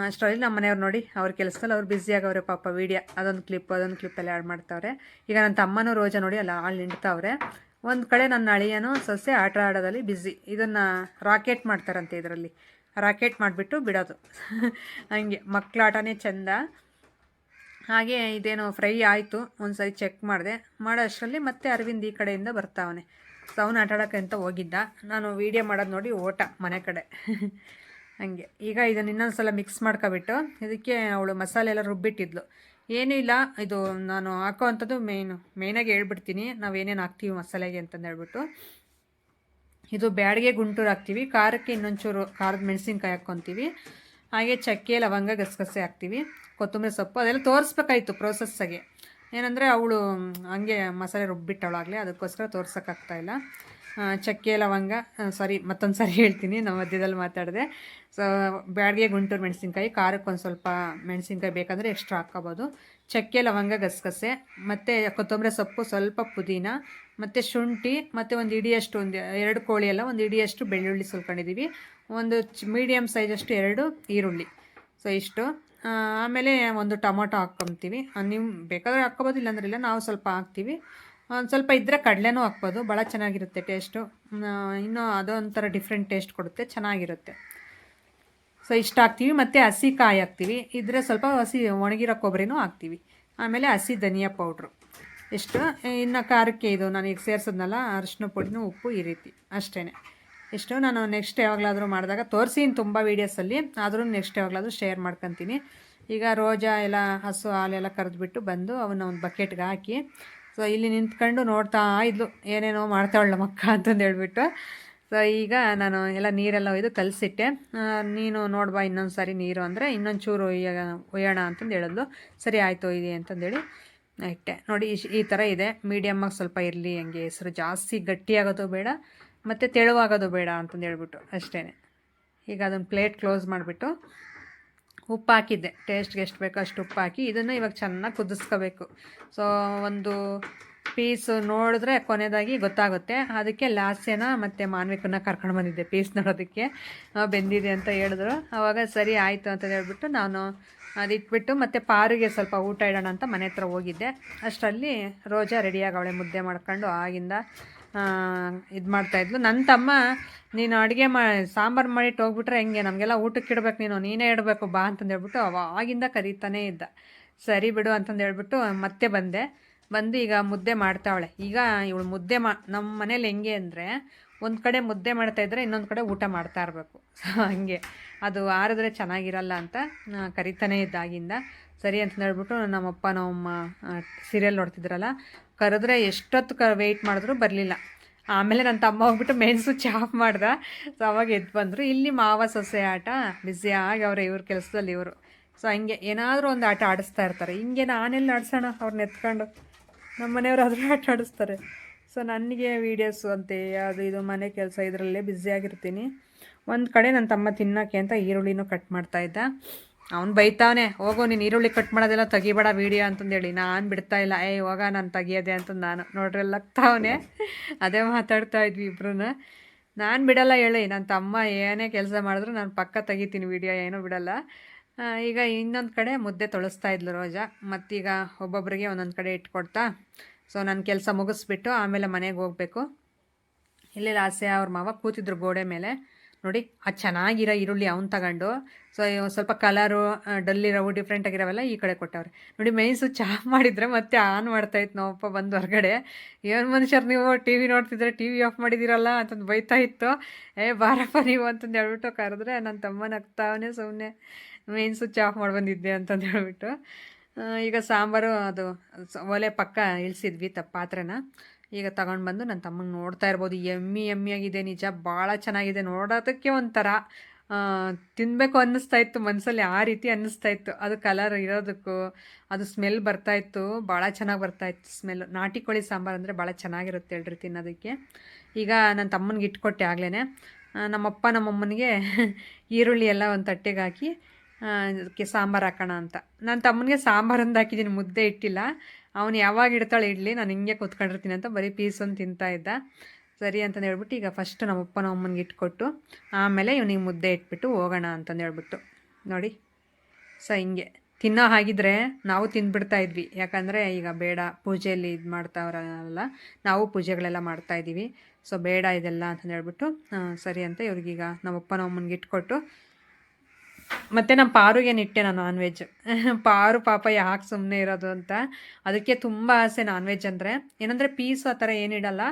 ಅಷ್ಟರಲ್ಲಿ ನಮ್ಮ ಮನೆಯವ್ರು ನೋಡಿ ಅವ್ರ ಕೆಲಸದಲ್ಲಿ ಅವ್ರು ಬ್ಯುಸಿಯಾಗವ್ರೆ ಪಾಪ. ಅದೊಂದು ಕ್ಲಿಪ್ ಎಲ್ಲ ಆ್ಯಡ್ ಮಾಡ್ತಾವ್ರೆ. ಈಗ ನನ್ನ ತಮ್ಮನೂ ರೋಜಾ ನೋಡಿ ಅಲ್ಲ ಹಾಳು ನಿಂಡ್ತಾವ್ರೆ. ಒಂದು ಕಡೆ ನನ್ನ ಅಳಿಯನು ಸೊಸೆ ಆಟ ಆಡೋದಲ್ಲಿ ಬ್ಯುಸಿ. ಇದನ್ನು ರಾಕೆಟ್ ಮಾಡ್ತಾರಂತೆ, ಇದರಲ್ಲಿ ರಾಕೆಟ್ ಮಾಡಿಬಿಟ್ಟು ಬಿಡೋದು. ಹಂಗೆ ಮಕ್ಕಳ ಆಟನೇ ಚೆಂದ. ಹಾಗೆ ಇದೇನೋ ಫ್ರೈ ಆಯಿತು, ಒಂದು ಸರಿ ಚೆಕ್ ಮಾಡೋ ಅಷ್ಟರಲ್ಲಿ ಮತ್ತೆ ಅರವಿಂದ್ ಈ ಕಡೆಯಿಂದ ಬರ್ತಾವನೆ. ಸೊ ಅವನು ಆಟ ಆಡೋಕ್ಕೆ ಅಂತ ಹೋಗಿದ್ದ. ನಾನು ವೀಡಿಯೋ ಮಾಡೋದು ನೋಡಿ ಓಟ ಮನೆ ಕಡೆ. ಹಾಗೆ ಈಗ ಇದನ್ನು ಇನ್ನೊಂದು ಸಲ ಮಿಕ್ಸ್ ಮಾಡ್ಕೊಬಿಟ್ಟು ಇದಕ್ಕೆ ಅವಳು ಮಸಾಲೆ ಎಲ್ಲ ರುಬ್ಬಿಟ್ಟಿದ್ಲು. ಏನೂ ಇಲ್ಲ, ಇದು ನಾನು ಹಾಕೋ ಅಂಥದ್ದು ಮೇಯ್ನಾಗಿ ಹೇಳ್ಬಿಡ್ತೀನಿ ನಾವೇನೇನು ಹಾಕ್ತೀವಿ ಮಸಾಲೆಗೆ ಅಂತಂದು ಹೇಳ್ಬಿಟ್ಟು. ಇದು ಬ್ಯಾಡಿಗೆ ಗುಂಟೂರು ಹಾಕ್ತೀವಿ, ಖಾರಕ್ಕೆ ಇನ್ನೊಂಚೂರು ಖಾರದ ಮೆಣಸಿನ್ಕಾಯಿ ಹಾಕ್ಕೊತೀವಿ. ಹಾಗೆ ಚಕ್ಕೆ ಲವಂಗ ಗಸಗಸೆ ಹಾಕ್ತೀವಿ, ಕೊತ್ತಂಬರಿ ಸೊಪ್ಪು ಅದೆಲ್ಲ ತೋರಿಸ್ಬೇಕಾಯ್ತು ಪ್ರೋಸೆಸ್ಸಾಗೆ. ಏನಂದರೆ ಅವಳು ಹಂಗೆ ಮಸಾಲೆ ರುಬ್ಬಿಟ್ಟವಳಾಗಲೇ, ಅದಕ್ಕೋಸ್ಕರ ತೋರ್ಸೋಕ್ಕಾಗ್ತಾಯಿಲ್ಲ. ಚಕ್ಕೆ ಲವಂಗ ಮತ್ತೊಂದು ಸಾರಿ ಹೇಳ್ತೀನಿ, ನಾವು ಮಧ್ಯದಲ್ಲಿ ಮಾತಾಡಿದೆ. ಸೊ ಬ್ಯಾಡಿಗೆ ಗುಂಟೂರು ಮೆಣಸಿನ್ಕಾಯಿ, ಖಾರಕ್ಕೆ ಒಂದು ಸ್ವಲ್ಪ ಮೆಣಸಿನ್ಕಾಯಿ ಬೇಕಂದರೆ ಎಕ್ಸ್ಟ್ರಾ ಹಾಕ್ಕೋಬೋದು. ಚಕ್ಕೆ ಲವಂಗ ಗಸಗಸೆ ಮತ್ತು ಕೊತ್ತಂಬರಿ ಸೊಪ್ಪು, ಸ್ವಲ್ಪ ಪುದೀನ ಮತ್ತು ಶುಂಠಿ, ಮತ್ತು ಒಂದು ಇಡಿಯಷ್ಟು, 2 ಕೋಳಿ ಎಲ್ಲ ಒಂದು ಇಡಿಯಷ್ಟು ಬೆಳ್ಳುಳ್ಳಿ ಸುಲ್ಕೊಂಡಿದ್ದೀವಿ. ಒಂದು ಮೀಡಿಯಮ್ ಸೈಜಷ್ಟು 2 ಈರುಳ್ಳಿ. ಸೊ ಇಷ್ಟು. ಆಮೇಲೆ ಒಂದು ಟೊಮೊಟೊ ಹಾಕ್ಕೊತೀವಿ. ನೀವು ಬೇಕಾದರೆ ಹಾಕ್ಕೊಬೋದು, ಇಲ್ಲಾಂದ್ರೆ ಇಲ್ಲ, ನಾವು ಸ್ವಲ್ಪ ಹಾಕ್ತೀವಿ. ಒಂದು ಸ್ವಲ್ಪ ಇದ್ದರೆ ಕಡಲೆನೂ ಹಾಕ್ಬೋದು, ಭಾಳ ಚೆನ್ನಾಗಿರುತ್ತೆ ಟೇಸ್ಟು. ಇನ್ನೂ ಅದೊಂಥರ ಡಿಫ್ರೆಂಟ್ ಟೇಸ್ಟ್ ಕೊಡುತ್ತೆ, ಚೆನ್ನಾಗಿರುತ್ತೆ. ಸೊ ಇಷ್ಟು ಹಾಕ್ತೀವಿ. ಮತ್ತು ಹಸಿ ಕಾಯಿ ಹಾಕ್ತೀವಿ, ಇದ್ದರೆ ಸ್ವಲ್ಪ ಹಸಿ ಒಣಗಿರೋ ಕೊಬ್ಬರಿನೂ ಹಾಕ್ತೀವಿ. ಆಮೇಲೆ ಹಸಿ ಧನಿಯಾ ಪೌಡ್ರು ಇಷ್ಟು. ಇನ್ನು ಖಾರಕ್ಕೆ ಇದು ನಾನು ಈಗ ಸೇರಿಸಿದ್ನಲ್ಲ ಅರಿಶಿನ ಪುಡಿನೂ ಉಪ್ಪು, ಈ ರೀತಿ ಅಷ್ಟೇ. ಇಷ್ಟು ನಾನು ನೆಕ್ಸ್ಟ್ ಯಾವಾಗಲಾದರೂ ಮಾಡಿದಾಗ ತೋರಿಸಿನಿ ತುಂಬ ವೀಡಿಯೋಸಲ್ಲಿ, ಆದರೂ ನೆಕ್ಸ್ಟ್ ಯಾವಾಗಲಾದರೂ ಶೇರ್ ಮಾಡ್ಕೊತೀನಿ. ಈಗ ರೋಜಾ ಎಲ್ಲ ಹಸು ಹಾಲೆಲ್ಲ ಕರೆದ್ಬಿಟ್ಟು ಬಂದು ಅವನ್ನ ಒಂದು ಬಕೆಟ್ಗೆ ಹಾಕಿ ಸೊ ಇಲ್ಲಿ ನಿಂತ್ಕೊಂಡು ನೋಡ್ತಾ ಇದ್ಲು ಏನೇನೋ ಮಾಡ್ತಾವಳ ಮಕ್ಕ ಅಂತಂದು ಹೇಳ್ಬಿಟ್ಟು. ಸೊ ಈಗ ನಾನು ಎಲ್ಲ ನೀರೆಲ್ಲ ಒಯ್ದು ಕಲಸಿಟ್ಟೆ. ನೀನು ನೋಡ್ಬಾ ಇನ್ನೊಂದು ಸಾರಿ ನೀರು ಅಂದರೆ ಇನ್ನೊಂದು ಚೂರು ಒಯ್ಯೋಣ ಅಂತಂದು ಹೇಳಿದ್ಲು. ಸರಿ ಆಯಿತು ಇದೆ ಅಂತಂದೇಳಿ ಇಟ್ಟೆ. ನೋಡಿ ಈ ಥರ ಇದೆ. ಮೀಡಿಯಮ್ಮಾಗಿ ಸ್ವಲ್ಪ ಇರಲಿ, ಹಂಗೆ ಹೆಸರು ಜಾಸ್ತಿ ಗಟ್ಟಿಯಾಗೋದು ಬೇಡ ಮತ್ತು ತೆಳುವಾಗೋದು ಬೇಡ ಅಂತಂದು ಹೇಳ್ಬಿಟ್ಟು ಅಷ್ಟೇ. ಈಗ ಅದನ್ನು ಪ್ಲೇಟ್ ಕ್ಲೋಸ್ ಮಾಡಿಬಿಟ್ಟು ಉಪ್ಪು ಹಾಕಿದ್ದೆ, ಟೇಸ್ಟ್ಗೆ ಎಷ್ಟು ಬೇಕೋ ಅಷ್ಟು ಉಪ್ಪು ಹಾಕಿ ಇದನ್ನು ಇವಾಗ ಚೆನ್ನಾಗಿ ಕುದಿಸ್ಕೋಬೇಕು. ಸೊ ಒಂದು ಪೀಸು ನೋಡಿದ್ರೆ ಕೊನೆಯದಾಗಿ ಗೊತ್ತಾಗುತ್ತೆ. ಅದಕ್ಕೆ ಲಾಸ್ಯನ ಮತ್ತು ಮಾನ್ವಿಕನ್ನ ಕರ್ಕೊಂಡು ಬಂದಿದ್ದೆ ಪೀಸ್ ನೋಡೋದಕ್ಕೆ, ಬೆಂದಿದೆ ಅಂತ ಹೇಳಿದ್ರು. ಆವಾಗ ಸರಿ ಆಯಿತು ಅಂತ ಹೇಳ್ಬಿಟ್ಟು ನಾನು ಅದಿಟ್ಬಿಟ್ಟು ಮತ್ತು ಪಾರಿಗೆ ಸ್ವಲ್ಪ ಊಟ ಇಡೋಣ ಅಂತ ಮನೆ ಹತ್ರ ಹೋಗಿದ್ದೆ. ಅಷ್ಟರಲ್ಲಿ ರೋಜಾ ರೆಡಿಯಾಗವಳೆ ಮುದ್ದೆ ಮಾಡ್ಕೊಂಡು ಆಗಿಂದ ಇದು ಮಾಡ್ತಾಯಿದ್ಲು. ನನ್ನ ತಮ್ಮ ನೀನು ಅಡುಗೆ ಸಾಂಬಾರು ಮಾಡಿಟ್ಟು ಹೋಗ್ಬಿಟ್ರೆ ಹೆಂಗೆ, ನಮಗೆಲ್ಲ ಊಟಕ್ಕೆ ಇಡಬೇಕು, ನೀನೇ ಇಡಬೇಕು ಬಾ ಅಂತಂದು ಹೇಳ್ಬಿಟ್ಟು ಅವಾಗಿಂದ ಕರೀತಾನೇ ಇದ್ದ. ಸರಿ ಬಿಡು ಅಂತಂದು ಹೇಳ್ಬಿಟ್ಟು ಮತ್ತೆ ಬಂದು ಈಗ ಮುದ್ದೆ ಮಾಡ್ತಾವಳೆ. ಈಗ ಇವಳು ಮುದ್ದೆ ನಮ್ಮ ಮನೇಲಿ ಹೆಂಗೆ ಅಂದರೆ ಒಂದು ಕಡೆ ಮುದ್ದೆ ಮಾಡ್ತಾಯಿದ್ರೆ ಇನ್ನೊಂದು ಕಡೆ ಊಟ ಮಾಡ್ತಾ ಇರಬೇಕು. ಹಂಗೆ ಅದು ಆರಿದ್ರೆ ಚೆನ್ನಾಗಿರಲ್ಲ ಅಂತ ಕರಿತಾನೇ ಇದ್ದಾಗಿಂದ. ಸರಿ ಅಂತ ಹೇಳ್ಬಿಟ್ಟು ನಮ್ಮಪ್ಪ ನಮ್ಮಮ್ಮ ಸೀರಿಯಲ್ ನೋಡ್ತಿದ್ರಲ್ಲ, ಕರೆದ್ರೆ ಎಷ್ಟೊತ್ತು ವೆಯ್ಟ್ ಮಾಡಿದ್ರು ಬರಲಿಲ್ಲ. ಆಮೇಲೆ ನನ್ನ ತಮ್ಮ ಹೋಗ್ಬಿಟ್ಟು ಮೆಣಸು ಚಾಪ್ ಮಾಡ್ದೆ. ಸೊ ಅವಾಗ ಎದ್ದು ಬಂದರು. ಇಲ್ಲಿ ಮಾವ ಸೊಸೆ ಆಟ ಬ್ಯುಸಿಯಾಗಿ ಅವರೇ ಇವ್ರ ಕೆಲಸದಲ್ಲಿ ಇವರು. ಸೊ ಹಂಗೆ ಏನಾದರೂ ಒಂದು ಆಟ ಆಡಿಸ್ತಾ ಇರ್ತಾರೆ. ಹಿಂಗೆ ನಾನೆಲ್ಲ ಆಡಿಸೋಣ ಅವ್ರನ್ನ ಎತ್ಕೊಂಡು, ನಮ್ಮ ಮನೆಯವರು ಅದ್ರ ಆಟ ಆಡಿಸ್ತಾರೆ. ಸೊ ನನಗೆ ವೀಡಿಯೋಸು ಅಂತೆ ಅದು ಇದು ಮನೆ ಕೆಲಸ ಇದರಲ್ಲೇ ಬ್ಯುಸಿಯಾಗಿರ್ತೀನಿ. ಒಂದು ಕಡೆ ನನ್ನ ತಮ್ಮ ತಿನ್ನೋಕ್ಕೆ ಅಂತ ಈರುಳ್ಳಿನೂ ಕಟ್ ಮಾಡ್ತಾಯಿದ್ದ. ಅವ್ನು ಬೈತಾವನೆ, ಹೋಗೋ ನೀನು ಈರುಳ್ಳಿ ಕಟ್ ಮಾಡೋದೆಲ್ಲ ತೆಗಿಬೇಡ ವೀಡಿಯೋ ಅಂತಂದೇಳಿ. ನಾನು ಬಿಡ್ತಾಯಿಲ್ಲ, ಹೋಗ ನಾನು ತೆಗಿಯೋದೆ ಅಂತಂದು ನಾನು ನೋಡ್ರಿ ಲಗ್ತಾವನೆ. ಅದೇ ಮಾತಾಡ್ತಾ ಇದ್ವಿ ಇಬ್ರು. ನಾನು ಬಿಡಲ್ಲ ಹೇಳಿ, ನನ್ನ ತಮ್ಮ ಏನೇ ಕೆಲಸ ಮಾಡಿದ್ರು ನಾನು ಪಕ್ಕ ತೆಗಿತೀನಿ ವೀಡಿಯೋ, ಏನೂ ಬಿಡಲ್ಲ. ಈಗ ಇನ್ನೊಂದು ಕಡೆ ಮುದ್ದೆ ತೊಳಸ್ತಾ ಇದ್ಲು ರೋಜಾ. ಮತ್ತೀಗ ಒಬ್ಬೊಬ್ಬರಿಗೆ ಒಂದೊಂದು ಕಡೆ ಇಟ್ಕೊಡ್ತಾ. ಸೊ ನನ್ನ ಕೆಲಸ ಮುಗಿಸ್ಬಿಟ್ಟು ಆಮೇಲೆ ಮನೆಗೆ ಹೋಗಬೇಕು. ಇಲ್ಲೇ ಲಾಸೆ ಅವ್ರ ಮಾವ ಕೂತಿದ್ರು ಗೋಡೆ ಮೇಲೆ. ನೋಡಿ ಅದು ಚೆನ್ನಾಗಿರೋ ಈರುಳ್ಳಿ ಅವ್ನು ತಗೊಂಡು, ಸೊ ಸ್ವಲ್ಪ ಕಲರು ಡಲ್ಲಿರೋವು ಡಿಫ್ರೆಂಟಾಗಿರೋವೆಲ್ಲ ಈ ಕಡೆ ಕೊಟ್ಟವ್ರೆ. ನೋಡಿ ಮೆಣಸು ಚಹಾ ಮಾಡಿದರೆ ಮತ್ತೆ ಆನ್ ಮಾಡ್ತಾಯಿತ್ತು ನಮ್ಮಪ್ಪ ಬಂದು ಹೊರಗಡೆ. ಏನು ಮನುಷ್ಯರು ನೀವು ಟಿ ವಿ ನೋಡ್ತಿದ್ರೆ ಟಿ ವಿ ಆಫ್ ಮಾಡಿದ್ದೀರಲ್ಲ ಅಂತಂದು ಬೈತಾಯಿತ್ತು. ಬಾರಪ್ಪ ನೀವು ಅಂತಂದು ಹೇಳ್ಬಿಟ್ಟು ಕರೆದ್ರೆ ನನ್ನ ತಮ್ಮನ ಆಗ್ತಾವನೇ ಸುಮ್ಮನೆ ಮೆಣಸು ಚಹಾ ಮಾಡಿ ಬಂದಿದ್ದೆ ಅಂತಂದು ಹೇಳ್ಬಿಟ್ಟು. ಈಗ ಸಾಂಬಾರು ಅದು ಒಲೆ ಪಕ್ಕ ಇಳಿಸಿದ್ವಿ ಪಾತ್ರೆನ. ಈಗ ತಗೊಂಡು ಬಂದು ನನ್ನ ತಮ್ಮಂಗೆ ನೋಡ್ತಾ ಇರ್ಬೋದು. ಎಮ್ಮಿಯಾಗಿದೆ, ನಿಜ ಭಾಳ ಚೆನ್ನಾಗಿದೆ. ನೋಡೋದಕ್ಕೆ ಒಂಥರ ತಿನ್ನಬೇಕು ಅನ್ನಿಸ್ತಾಯಿತ್ತು ಮನಸ್ಸಲ್ಲಿ, ಆ ರೀತಿ ಅನ್ನಿಸ್ತಾಯಿತ್ತು. ಅದು ಕಲರ್ ಇರೋದಕ್ಕೂ ಅದು ಸ್ಮೆಲ್ ಬರ್ತಾಯಿತ್ತು, ಭಾಳ ಚೆನ್ನಾಗಿ ಬರ್ತಾಯಿತ್ತು ಸ್ಮೆಲ್ಲು. ನಾಟಿ ಕೋಳಿ ಸಾಂಬಾರು ಅಂದರೆ ಭಾಳ ಚೆನ್ನಾಗಿರುತ್ತೆ ಹೇಳ್ರಿ ತಿನ್ನೋದಕ್ಕೆ. ಈಗ ನನ್ನ ತಮ್ಮನಿಗೆ ಇಟ್ಕೊಟ್ಟೆ ಆಗ್ಲೇ. ನಮ್ಮಪ್ಪ ನಮ್ಮಮ್ಮನಿಗೆ ಈರುಳ್ಳಿ ಎಲ್ಲ ಒಂದು ತಟ್ಟೆಗೆ ಹಾಕಿ ಅದಕ್ಕೆ ಸಾಂಬಾರು ಹಾಕೋಣ ಅಂತ. ನನ್ನ ತಮ್ಮನಿಗೆ ಸಾಂಬಾರೊಂದು ಹಾಕಿದ್ದೀನಿ, ಮುದ್ದೆ ಇಟ್ಟಿಲ್ಲ. ಅವನು ಯಾವಾಗ ಇಡ್ತಾಳೆ ಇಡಲಿ, ನಾನು ಹಿಂಗೆ ಕೂತ್ಕೊಂಡಿರ್ತೀನಿ ಅಂತ ಬರೀ ಪೀಸೊಂದು ತಿಂತಾಯಿದ್ದ. ಸರಿ ಅಂತಂದು ಹೇಳ್ಬಿಟ್ಟು ಈಗ ಫಸ್ಟ್ ನಮ್ಮಪ್ಪ ನಮ್ಮಮ್ಮನಿಗೆ ಇಟ್ಕೊಟ್ಟು ಆಮೇಲೆ ಇವನಿಗೆ ಮುದ್ದೆ ಇಟ್ಬಿಟ್ಟು ಹೋಗೋಣ ಅಂತಂದು ಹೇಳ್ಬಿಟ್ಟು. ನೋಡಿ ಸೊ ಹಿಂಗೆ ತಿನ್ನೋ ಹಾಗಿದ್ರೆ ನಾವು ತಿಂದ್ಬಿಡ್ತಾಯಿದ್ವಿ. ಯಾಕಂದರೆ ಈಗ ಬೇಡ, ಪೂಜೆಯಲ್ಲಿ ಇದು ಮಾಡ್ತಾವ್ರಲ್ಲ, ನಾವು ಪೂಜೆಗಳೆಲ್ಲ ಮಾಡ್ತಾಯಿದ್ದೀವಿ. ಸೊ ಬೇಡ ಇದೆಲ್ಲ ಅಂತಂದು ಹೇಳ್ಬಿಟ್ಟು ಸರಿ ಅಂತ ಇವ್ರಿಗೀಗ ನಮ್ಮಪ್ಪ ನಮ್ಮಮ್ಮನಿಗೆ ಇಟ್ಕೊಟ್ಟು ಮತ್ತು ನಮ್ಮ ಪಾರುಗೇನು ಇಟ್ಟೆ ನಾನು ನಾನ್ ವೆಜ್. ಪಾರು ಪಾಪ ಯಾಕೆ ಸುಮ್ಮನೆ ಇರೋದು ಅಂತ, ಅದಕ್ಕೆ ತುಂಬ ಆಸೆ ನಾನ್ ವೆಜ್ ಅಂದರೆ. ಏನಂದರೆ ಪೀಸು ಆ ಥರ ಏನಿಡಲ್ಲ,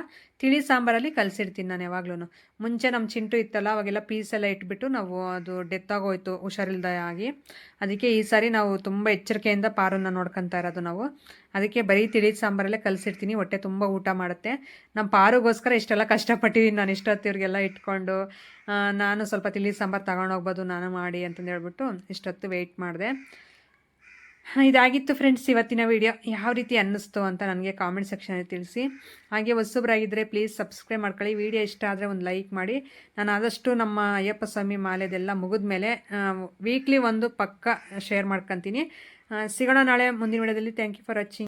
ತಿಳಿ ಸಾಂಬಾರಲ್ಲಿ ಕಲಸಿಡ್ತೀನಿ ನಾನು ಯಾವಾಗ್ಲೂ. ಮುಂಚೆ ನಮ್ಮ ಚಿಂಟು ಇತ್ತಲ್ಲ, ಅವಾಗೆಲ್ಲ ಪೀಸೆಲ್ಲ ಇಟ್ಬಿಟ್ಟು ನಾವು ಅದು ಡೆತ್ ಆಗೋಯ್ತು ಹುಷಾರಿಲ್ದ ಆಗಿ. ಅದಕ್ಕೆ ಈ ಸಾರಿ ನಾವು ತುಂಬ ಎಚ್ಚರಿಕೆಯಿಂದ ಪಾರನ್ನ ನೋಡ್ಕೊತಾ ಇರೋದು ನಾವು. ಅದಕ್ಕೆ ಬರೀ ತಿಳಿ ಸಾಂಬಾರಲ್ಲೇ ಕಲಸಿಡ್ತೀನಿ, ಹೊಟ್ಟೆ ತುಂಬ ಊಟ ಮಾಡುತ್ತೆ. ನಮ್ಮ ಪಾರುಗೋಸ್ಕರ ಇಷ್ಟೆಲ್ಲ ಕಷ್ಟಪಟ್ಟಿದ್ದೀನಿ ನಾನು. ಇಷ್ಟೊತ್ತು ಇವ್ರಿಗೆಲ್ಲ ಇಟ್ಕೊಂಡು ನಾನು ಸ್ವಲ್ಪ ತಿಳಿ ಸಾಂಬಾರು ತಗೊಂಡೋಗ್ಬೋದು ನಾನು ಮಾಡಿ ಅಂತಂದು ಹೇಳ್ಬಿಟ್ಟು ಇಷ್ಟೊತ್ತು ವೆಯ್ಟ್ ಮಾಡಿದೆ. ಇದಾಗಿತ್ತು ಫ್ರೆಂಡ್ಸ್ ಇವತ್ತಿನ ವಿಡಿಯೋ. ಯಾವ ರೀತಿ ಅನ್ನಿಸ್ತು ಅಂತ ನನಗೆ ಕಾಮೆಂಟ್ ಸೆಕ್ಷನಲ್ಲಿ ತಿಳಿಸಿ. ಹಾಗೆ ಹೊಸಬ್ರಾಗಿದ್ದರೆ ಪ್ಲೀಸ್ ಸಬ್ಸ್ಕ್ರೈಬ್ ಮಾಡ್ಕೊಳ್ಳಿ. ವಿಡಿಯೋ ಇಷ್ಟ ಆದರೆ ಒಂದು ಲೈಕ್ ಮಾಡಿ. ನಾನು ಆದಷ್ಟು ನಮ್ಮ ಅಯ್ಯಪ್ಪ ಸ್ವಾಮಿ ಮಾಲೆದೆಲ್ಲ ಮುಗಿದ ಮೇಲೆ ವೀಕ್ಲಿ ಒಂದು ಪಕ್ಕ ಶೇರ್ ಮಾಡ್ಕೊತೀನಿ. ಸಿಗೋಣ ನಾಳೆ ಮುಂದಿನ ವಿಡಿಯೋದಲ್ಲಿ. Thank you for watching.